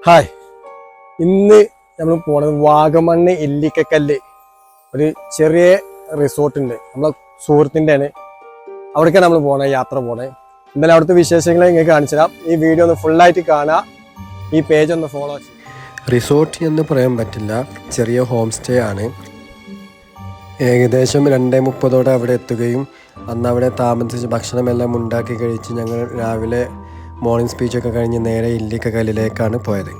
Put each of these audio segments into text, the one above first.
Hi, ഇന്ന് നമ്മൾ പോണത് വാഗമണ്ണ് ഇല്ലിക്കക്കല്ല് ഒരു ചെറിയ റിസോർട്ട് ഉണ്ട്, നമ്മളെ സുഹൃത്തിൻ്റെ ആണ്. അവിടേക്കാണ് നമ്മൾ പോണേ, യാത്ര പോണേ. എന്തായാലും അവിടുത്തെ വിശേഷങ്ങൾ നിങ്ങൾക്ക് കാണിച്ചു തരാം. ഈ വീഡിയോ ഒന്ന് ഫുള്ളായിട്ട് കാണുക, ഈ പേജ് ഒന്ന് ഫോളോ ചെയ്യും. റിസോർട്ട് എന്ന് പറയാൻ പറ്റില്ല, ചെറിയ ഹോം സ്റ്റേ ആണ്. ഏകദേശം 2:30 അവിടെ എത്തുകയും അന്ന് അവിടെ താമസിച്ച് ഭക്ഷണമെല്ലാം ഉണ്ടാക്കി കഴിച്ച് ഞങ്ങൾ രാവിലെ മോർണിംഗ് സ്പീച്ചൊക്കെ കഴിഞ്ഞ് നേരെ ഇല്ലിക്കക്കല്ലിലേക്കാണ് പോയത്.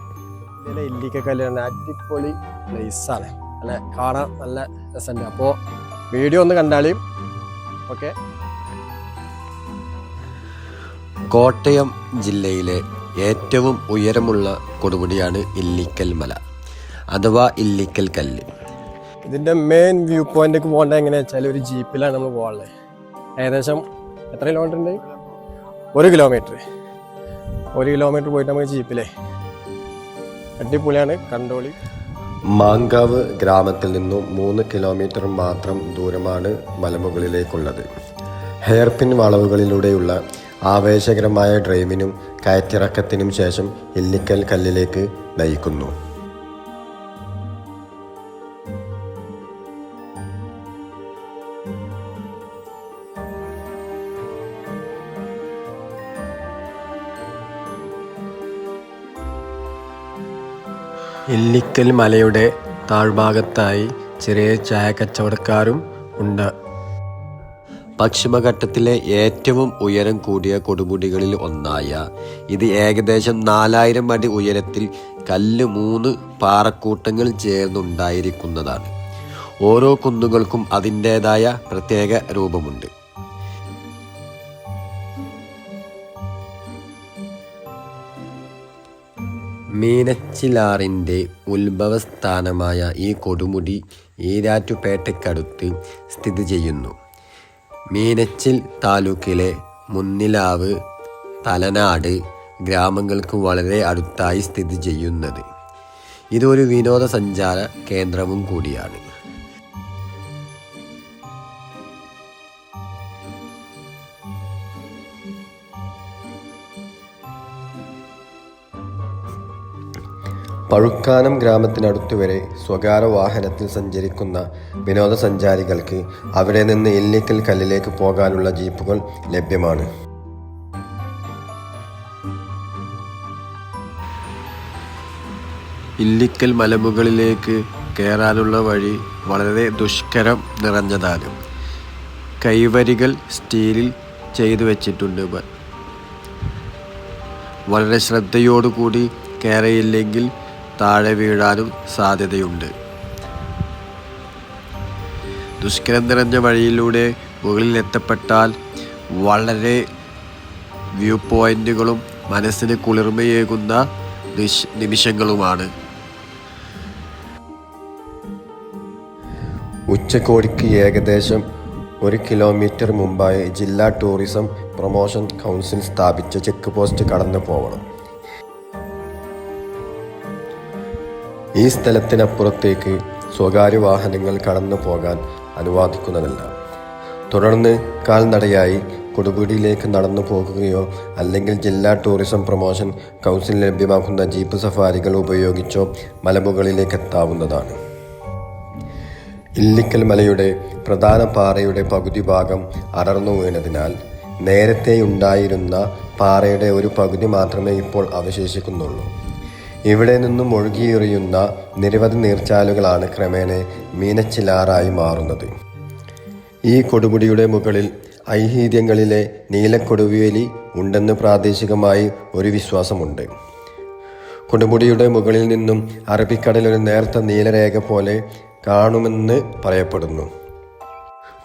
ഇല്ലിക്കക്കല്ല് അടിപൊളി പ്ലേസാണ്, അല്ലെ, കാണാൻ നല്ല രസമുണ്ട്. അപ്പോൾ വീഡിയോ ഒന്ന് കണ്ടാലും ഓക്കെ. കോട്ടയം ജില്ലയിലെ ഏറ്റവും ഉയരമുള്ള കൊടുമുടിയാണ് ഇല്ലിക്കൽ മല അഥവാ ഇല്ലിക്കൽ കല്ല്. ഇതിൻ്റെ മെയിൻ വ്യൂ പോയിന്റിലേക്ക് പോകേണ്ടത് എങ്ങനെയാണെന്ന് വെച്ചാൽ ഒരു ജീപ്പിലാണ് നമ്മൾ പോകാനുള്ളത്. ഏകദേശം എത്ര കിലോമീറ്റർ ഉണ്ട്? 1 കിലോമീറ്റർ. 1 കിലോമീറ്റർ പോയിട്ട് നമുക്ക് ജീപ്പിലേ. അടിപൊളിയാണ്, കണ്ടോളി. മാങ്കാവ് ഗ്രാമത്തിൽ നിന്നും 3 കിലോമീറ്റർ മാത്രം ദൂരമാണ് മലമുകളിലേക്കുള്ളത്. ഹെയർപിൻ വളവുകളിലൂടെയുള്ള ആവേശകരമായ ഡ്രൈവിനും കയറ്റിറക്കത്തിനും ശേഷം ഇല്ലിക്കൽ കല്ലിലേക്ക് നയിക്കുന്നു. ഇല്ലിക്കൽ മലയുടെ താഴ്ഭാഗത്തായി ചെറിയ ചായ കച്ചവടക്കാരും ഉണ്ട്. പശ്ചിമഘട്ടത്തിലെ ഏറ്റവും ഉയരം കൂടിയ കൊടുമുടികളിൽ ഒന്നായ ഇത് ഏകദേശം 4000 അടി ഉയരത്തിൽ കല്ല് 3 പാറക്കൂട്ടങ്ങൾ ചേർന്നുണ്ടായിരിക്കുന്നതാണ്. ഓരോ കുന്നുകൾക്കും അതിൻ്റേതായ പ്രത്യേക രൂപമുണ്ട്. മീനച്ചിലാറിൻ്റെ ഉത്ഭവസ്ഥാനമായ ഈ കൊടുമുടി ഈരാറ്റുപേട്ടയ്ക്കടുത്ത് സ്ഥിതി ചെയ്യുന്നു. മീനച്ചിൽ താലൂക്കിലെ മുന്നിലാവ്, തലനാട് ഗ്രാമങ്ങൾക്ക് വളരെ അടുത്തായി സ്ഥിതി ചെയ്യുന്നത്. ഇതൊരു വിനോദസഞ്ചാര കേന്ദ്രവും കൂടിയാണ്. പഴുക്കാനം ഗ്രാമത്തിനടുത്തുവരെ സ്വകാര്യ വാഹനത്തിൽ സഞ്ചരിക്കുന്ന വിനോദസഞ്ചാരികൾക്ക് അവിടെ നിന്ന് ഇല്ലിക്കൽ കല്ലിലേക്ക് പോകാനുള്ള ജീപ്പുകൾ ലഭ്യമാണ്. ഇല്ലിക്കൽ മലമുകളിലേക്ക് കയറാനുള്ള വഴി വളരെ ദുഷ്കരം നിറഞ്ഞതാണ്. കൈവരികൾ സ്റ്റീലിൽ ചെയ്തു വച്ചിട്ടുണ്ട്. വളരെ ശ്രദ്ധയോടുകൂടി കയറിയില്ലെങ്കിൽ താഴെ വീഴാനും സാധ്യതയുണ്ട്. ദുഷ്കരം നിറഞ്ഞ വഴിയിലൂടെ മുകളിൽ എത്തപ്പെട്ടാൽ വളരെ വ്യൂ പോയിന്റുകളും മനസ്സിന് കുളിർമയേകുന്ന നിമിഷങ്ങളുമാണ്. ഉച്ചക്കോടിക്ക് ഏകദേശം 1 കിലോമീറ്റർ മുമ്പായി ജില്ലാ ടൂറിസം പ്രൊമോഷൻ കൗൺസിൽ സ്ഥാപിച്ച ചെക്ക് പോസ്റ്റ് കടന്നു പോകണം. ഈ സ്ഥലത്തിനപ്പുറത്തേക്ക് സ്വകാര്യ വാഹനങ്ങൾ കടന്നു പോകാൻ അനുവദിക്കുന്നതല്ല. തുടർന്ന് കാൽനടയായി കൊടുമുടിയിലേക്ക് നടന്നു പോകുകയോ അല്ലെങ്കിൽ ജില്ലാ ടൂറിസം പ്രൊമോഷൻ കൗൺസിൽ ലഭ്യമാക്കുന്ന ജീപ്പ് സഫാരികൾ ഉപയോഗിച്ചോ മലമുകളിലേക്ക് എത്താവുന്നതാണ്. ഇല്ലിക്കൽ മലയുടെ പ്രധാന പാറയുടെ പകുതി ഭാഗം അടർന്നു വീണതിനാൽ നേരത്തെയുണ്ടായിരുന്ന പാറയുടെ ഒരു പകുതി മാത്രമേ ഇപ്പോൾ അവശേഷിക്കുന്നുള്ളൂ. ഇവിടെ നിന്നും ഒഴുകിയെറിയുന്ന നിരവധി നീർച്ചാലുകളാണ് ക്രമേണ മീനച്ചിലാറായി മാറുന്നത്. ഈ കൊടുമുടിയുടെ മുകളിൽ ഐതിഹ്യങ്ങളിലെ നീലക്കൊടുവേലി ഉണ്ടെന്ന് പ്രാദേശികമായി ഒരു വിശ്വാസമുണ്ട്. കൊടുമുടിയുടെ മുകളിൽ നിന്നും അറബിക്കടൽ ഒരു നേർത്ത നീലരേഖ പോലെ കാണുമെന്ന് പറയപ്പെടുന്നു.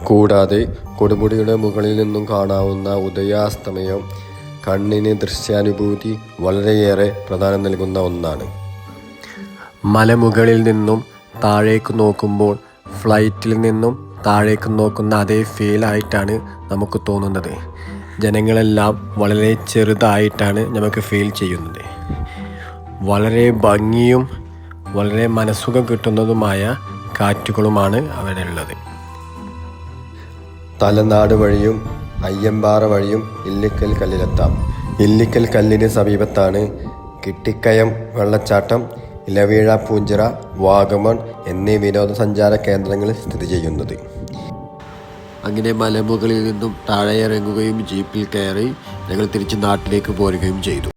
കൂടാതെ കൊടുമുടിയുടെ മുകളിൽ നിന്നും കാണാവുന്ന ഉദയാസ്തമയം കണ്ണിന് ദൃശ്യാനുഭൂതി വളരെയേറെ പ്രാധാന്യം നൽകുന്ന ഒന്നാണ്. മലമുകളിൽ നിന്നും താഴേക്ക് നോക്കുമ്പോൾ ഫ്ലൈറ്റിൽ നിന്നും താഴേക്ക് നോക്കുന്ന അതേ ഫീലായിട്ടാണ് നമുക്ക് തോന്നുന്നത്. ജനങ്ങളെല്ലാം വളരെ ചെറുതായിട്ടാണ് നമുക്ക് ഫീൽ ചെയ്യുന്നത്. വളരെ ഭംഗിയും വളരെ മനസ്സുഖം കിട്ടുന്നതുമായ കാറ്റുകളുമാണ് അവിടെ ഉള്ളത്. തലനാട് വഴിയും അയ്യമ്പാറ വഴിയും ഇല്ലിക്കൽ കല്ലിലെത്താം. ഇല്ലിക്കൽ കല്ലിന് സമീപത്താണ് കിട്ടിക്കയം വെള്ളച്ചാട്ടം, ഇലവീഴ പൂഞ്ചിറ, വാഗമൺ എന്നീ വിനോദസഞ്ചാര കേന്ദ്രങ്ങളിൽ സ്ഥിതി ചെയ്യുന്നത്. അങ്ങനെ മലമുകളിൽ നിന്നും താഴെ ഇറങ്ങുകയും ജീപ്പിൽ കയറി ഞങ്ങൾ തിരിച്ച് നാട്ടിലേക്ക് പോരുകയും ചെയ്തു.